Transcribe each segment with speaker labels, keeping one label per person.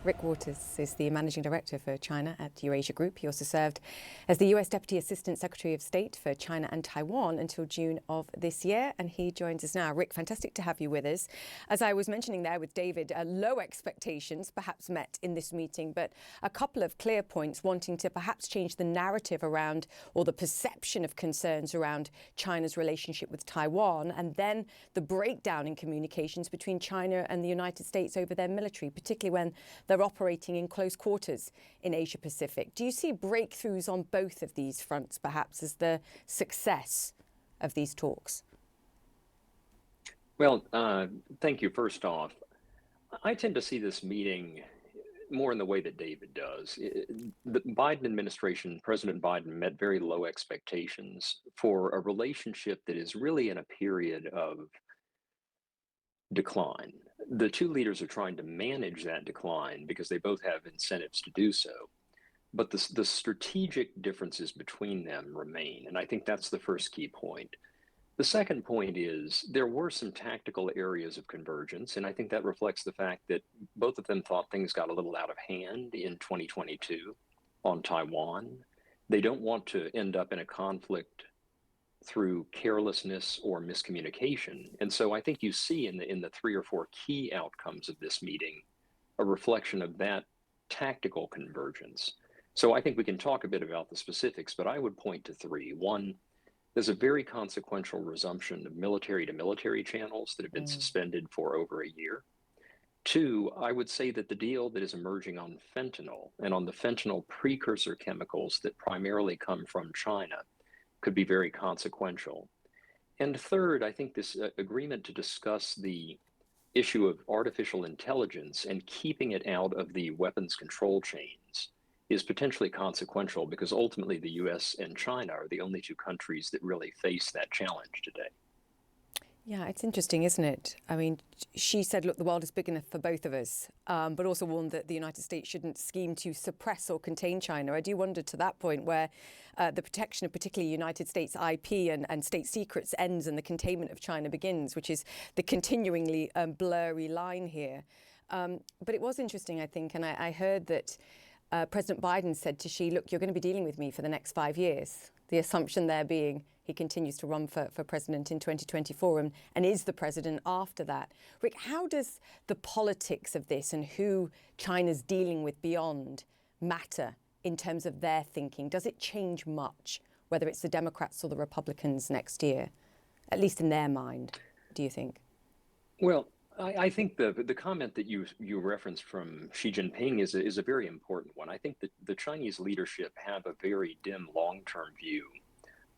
Speaker 1: Rick Waters is the Managing Director for China at Eurasia Group. He also served as the US Deputy Assistant Secretary of State for China and Taiwan until June of this year, and he joins us now. Rick, fantastic to have you with us. As I was mentioning there with David, low expectations perhaps met in this meeting, but a couple of clear points wanting to perhaps change the narrative around, or the perception of concerns around China's relationship with Taiwan, and then the breakdown in communications between China and the United States over their military, particularly when they're operating in close quarters in Asia Pacific. Do you see breakthroughs on both of these fronts, perhaps, as the success of these talks?
Speaker 2: Well, thank you. First off, I tend to see this meeting more in the way that David does. The Biden administration, President Biden, met very low expectations for a relationship that is really in a period of decline. The two leaders are trying to manage that decline because they both have incentives to do so. But the strategic differences between them remain. And I think that's the first key point. The second point is there were some tactical areas of convergence. And I think that reflects the fact that both of them thought things got a little out of hand in 2022 on Taiwan. They don't want to end up in a conflict through carelessness or miscommunication. And so I think you see in the three or four key outcomes of this meeting a reflection of that tactical convergence. So I think we can talk a bit about the specifics, but I would point to three. One, there's a very consequential resumption of military to military channels that have been suspended for over a year. Two, I would say that the deal that is emerging on fentanyl and on the fentanyl precursor chemicals that primarily come from China could be very consequential. And third, I think this agreement to discuss the issue of artificial intelligence and keeping it out of the weapons control chains is potentially consequential because ultimately the US and China are the only two countries that really face that challenge today.
Speaker 1: Yeah, it's interesting, isn't it? I mean, she said, look, the world is big enough for both of us, but also warned that the United States shouldn't scheme to suppress or contain China. I do wonder to that point where the protection of particularly United States IP and state secrets ends and the containment of China begins, which is the continuingly blurry line here. But it was interesting, I think, and I heard that President Biden said to Xi, look, you're going to be dealing with me for the next 5 years. The assumption there being he continues to run for president in 2024 and is the president after that. Rick, how does the politics of this and who China's dealing with beyond matter in terms of their thinking? Does it change much, whether it's the Democrats or the Republicans next year, at least in their mind, do you think?
Speaker 2: Well, I think the comment that you referenced from Xi Jinping is a very important one. I think that the Chinese leadership have a very dim long-term view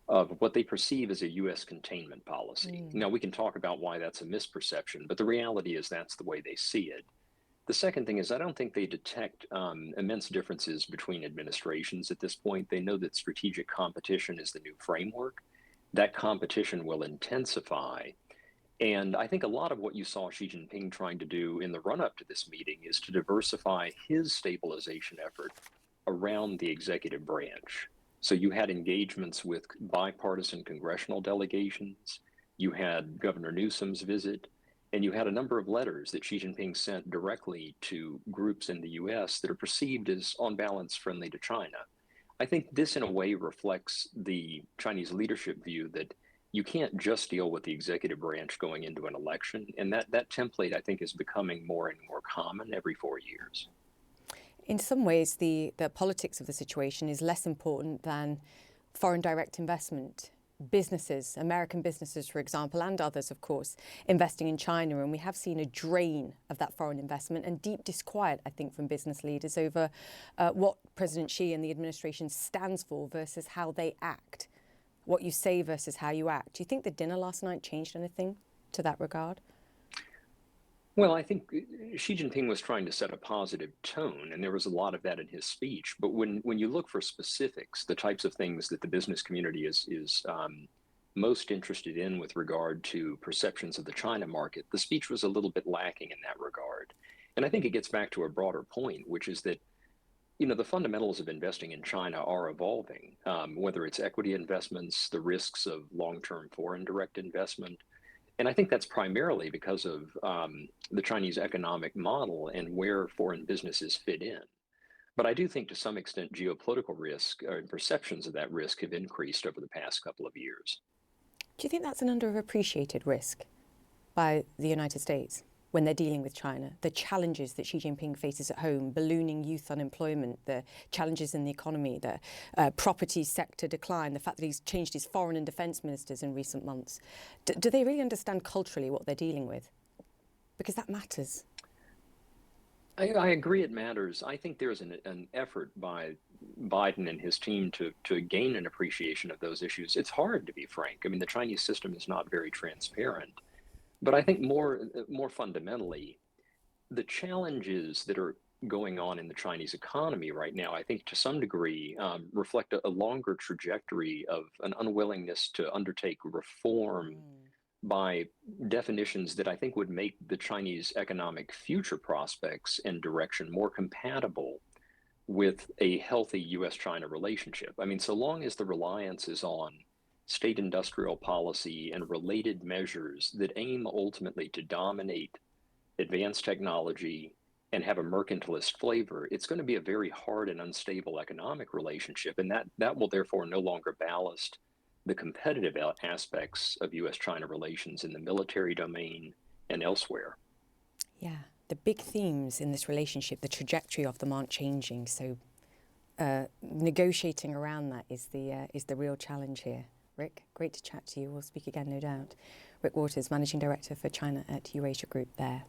Speaker 2: of what they perceive as a U.S. containment policy. Now, we can talk about why that's a misperception, but the reality is that's the way they see it. The second thing is I don't think they detect immense differences between administrations at this point. They know that strategic competition is the new framework. That competition will intensify. And I think a lot of what you saw Xi Jinping trying to do in the run-up to this meeting is to diversify his stabilization effort around the executive branch. So you had engagements with bipartisan congressional delegations, you had Governor Newsom's visit, and you had a number of letters that Xi Jinping sent directly to groups in the US that are perceived as, on balance, friendly to China. I think this, in a way, reflects the Chinese leadership view that you can't just deal with the executive branch going into an election. And that template, I think, is becoming more and more common every 4 years.
Speaker 1: In some ways, the politics of the situation is less important than foreign direct investment. Businesses, American businesses, for example, and others, of course, investing in China. And we have seen a drain of that foreign investment and deep disquiet, I think, from business leaders over what President Xi and the administration stands for versus how they act. What you say versus how you act. Do you think the dinner last night changed anything to that regard?
Speaker 2: Well, I think Xi Jinping was trying to set a positive tone, and there was a lot of that in his speech. But when you look for specifics, the types of things that the business community is most interested in with regard to perceptions of the China market, the speech was a little bit lacking in that regard. And I think it gets back to a broader point, which is that the fundamentals of investing in China are evolving, whether it's equity investments, the risks of long-term foreign direct investment. And I think that's primarily because of the Chinese economic model and where foreign businesses fit in. But I do think to some extent geopolitical risk or perceptions of that risk have increased over the past couple of years.
Speaker 1: Do you think that's an underappreciated risk by the United States when they're dealing with China? The challenges that Xi Jinping faces at home, ballooning youth unemployment, the challenges in the economy, the property sector decline, the fact that he's changed his foreign and defence ministers in recent months. Do they really understand culturally what they're dealing with? Because that matters.
Speaker 2: I agree it matters. I think there's an effort by Biden and his team to gain an appreciation of those issues. It's hard, to be frank. I mean, the Chinese system is not very transparent. But I think more fundamentally, the challenges that are going on in the Chinese economy right now, I think to some degree reflect a longer trajectory of an unwillingness to undertake reform by definitions that I think would make the Chinese economic future prospects and direction more compatible with a healthy US China relationship. I mean, so long as the reliance is on state industrial policy and related measures that aim ultimately to dominate advanced technology and have a mercantilist flavor, it's going to be a very hard and unstable economic relationship. And that will therefore no longer ballast the competitive aspects of US China relations in the military domain and elsewhere.
Speaker 1: Yeah, the big themes in this relationship, the trajectory of them aren't changing. So negotiating around that is the real challenge here. Rick, great to chat to you. We'll speak again, no doubt. Rick Waters, Managing Director for China at Eurasia Group there.